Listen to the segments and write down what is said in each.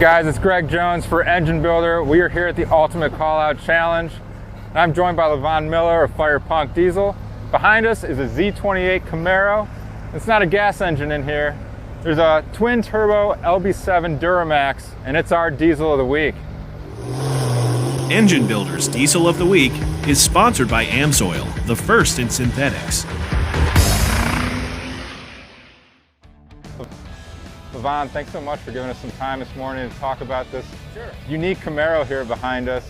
Guys, it's Greg Jones for Engine Builder. We are here at the Ultimate Callout Challenge. And I'm joined by Levon Miller of Fire Punk Diesel. Behind us is a Z28 Camaro. It's not a gas engine in here. There's a twin turbo LB7 Duramax, and it's our diesel of the week. Engine Builder's Diesel of the Week is sponsored by AMSOIL, the first in synthetics. Levon, thanks so much for giving us some time this morning to talk about this unique Camaro here behind us.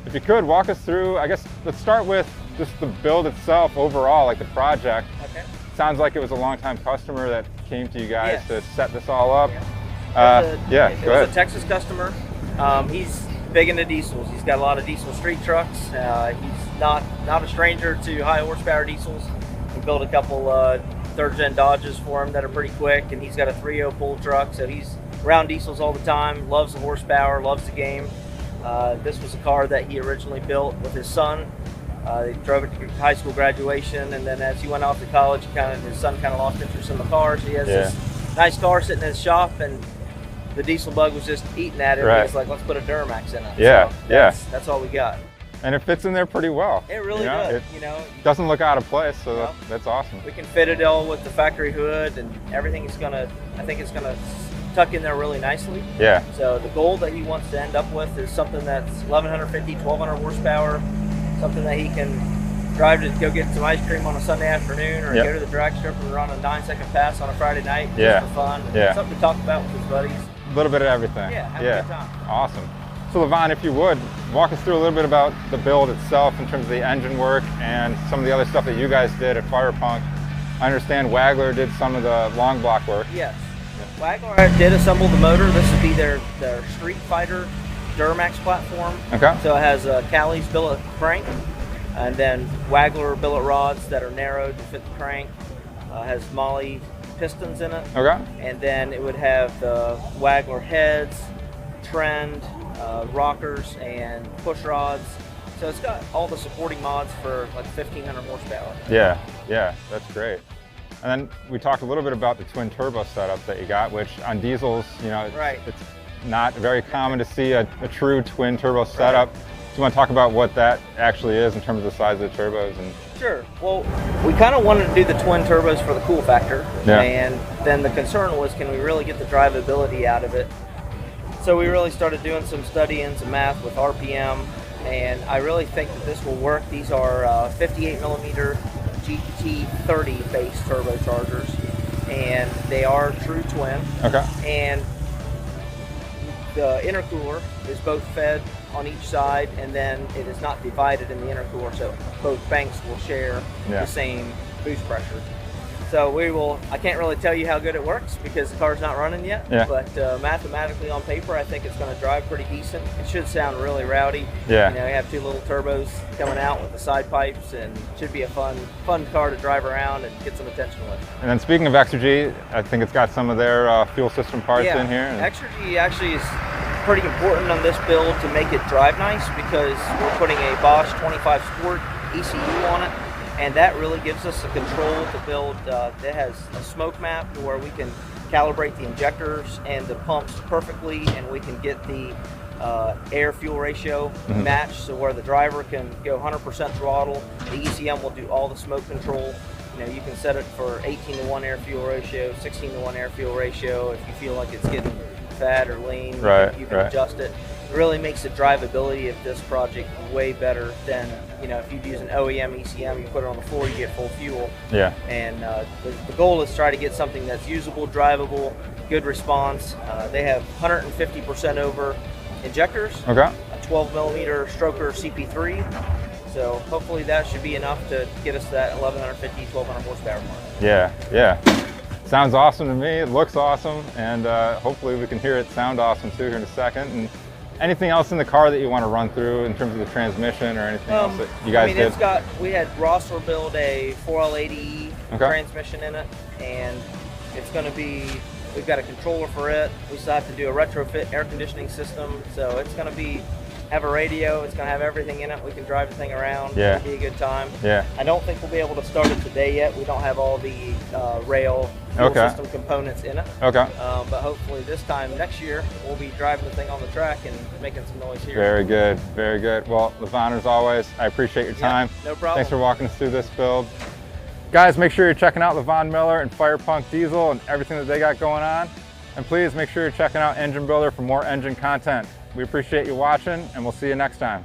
If you could, walk us through, I guess, let's start with just the build itself overall, like the project. Okay. Sounds like it was a longtime customer that came to you guys to set this all up. It Go ahead. was a Texas customer. He's big into diesels. He's got a lot of diesel street trucks. He's not a stranger to high horsepower diesels. We built a couple third gen Dodges for him that are pretty quick, and he's got a 3.0 pull truck, so he's around diesels all the time, loves the horsepower, loves the game. This was a car that he originally built with his son. He drove it to high school graduation, and then as he went off to college, his son kind of lost interest in the car, so he has this nice car sitting in his shop, and the diesel bug was just eating at it. And he's like, let's put a Duramax in it. So that's all we got. And it fits in there pretty well. It really does. It doesn't look out of place, so that's awesome. We can fit it all with the factory hood, and everything is I think it's gonna tuck in there really nicely. Yeah. So the goal that he wants to end up with is something that's 1150, 1200 horsepower, something that he can drive to go get some ice cream on a Sunday afternoon, or go to the drag strip and run a 9-second pass on a Friday night just for fun. Something to talk about with his buddies. A little bit of everything. Have a good time. Awesome. So Levon, if you would, walk us through a little bit about the build itself in terms of the engine work and some of the other stuff that you guys did at Fire Punk. I understand Wagler did some of the long block work. Yes. Wagler did assemble the motor. This would be their Street Fighter Duramax platform. Okay. So it has Cali's billet crank, and then Wagler billet rods that are narrowed to fit the crank. Has Molly pistons in it. Okay. And then it would have the Wagler heads, trend, rockers, and push rods. So it's got all the supporting mods for like 1500 horsepower. Yeah, that's great. And then we talked a little bit about the twin turbo setup that you got, which on diesels, it's not very common to see a true twin turbo setup. Do you want to talk about what that actually is in terms of the size of the turbos? Sure. Well, we kind of wanted to do the twin turbos for the cool factor, and then the concern was, can we really get the drivability out of it? So we really started doing some studying, some math with RPM, and I really think that this will work. These are 58 millimeter GT30 base turbochargers, and they are true twin. Okay. And the intercooler is both fed on each side, and then it is not divided in the intercooler, so both banks will share the same boost pressure. So I can't really tell you how good it works because the car's not running yet, but mathematically on paper, I think it's going to drive pretty decent. It should sound really rowdy. We have two little turbos coming out with the side pipes, and it should be a fun car to drive around and get some attention with. And then speaking of Exergy, I think it's got some of their fuel system parts in here. Exergy actually is pretty important on this build to make it drive nice, because we're putting a Bosch 25 Sport ECU on it. And that really gives us the control to build. It has a smoke map where we can calibrate the injectors and the pumps perfectly, and we can get the air-fuel ratio matched, so where the driver can go 100% throttle. The ECM will do all the smoke control. You can set it for 18:1 air-fuel ratio, 16:1 air-fuel ratio. If you feel like it's getting fat or lean, you can adjust it. It really makes the drivability of this project way better than, if you'd use an OEM ECM, you put it on the floor, you get full fuel. And the goal is to try to get something that's usable, drivable, good response. They have 150% over injectors, a 12 millimeter stroker CP3. So hopefully that should be enough to get us that 1150, 1200 horsepower mark. Yeah. Sounds awesome to me. It looks awesome, and hopefully we can hear it sound awesome too here in a second. And anything else in the car that you want to run through in terms of the transmission or anything else that you guys did? We had Rossler build a 4L80E transmission in it, and it's going to be, we've got a controller for it. We still have to do a retrofit air conditioning system, so it's going to have a radio, it's going to have everything in it. We can drive the thing around. It'll be a good time. I don't think we'll be able to start it today yet. We don't have all the rail fuel Okay. system components in it. Okay. But hopefully this time next year, we'll be driving the thing on the track and making some noise here. Very good, very good. Well, Levon, as always, I appreciate your time. No problem. Thanks for walking us through this build. Guys, make sure you're checking out Levon Miller and Fire Punk Diesel and everything that they got going on. And please make sure you're checking out Engine Builder for more engine content. We appreciate you watching, and we'll see you next time.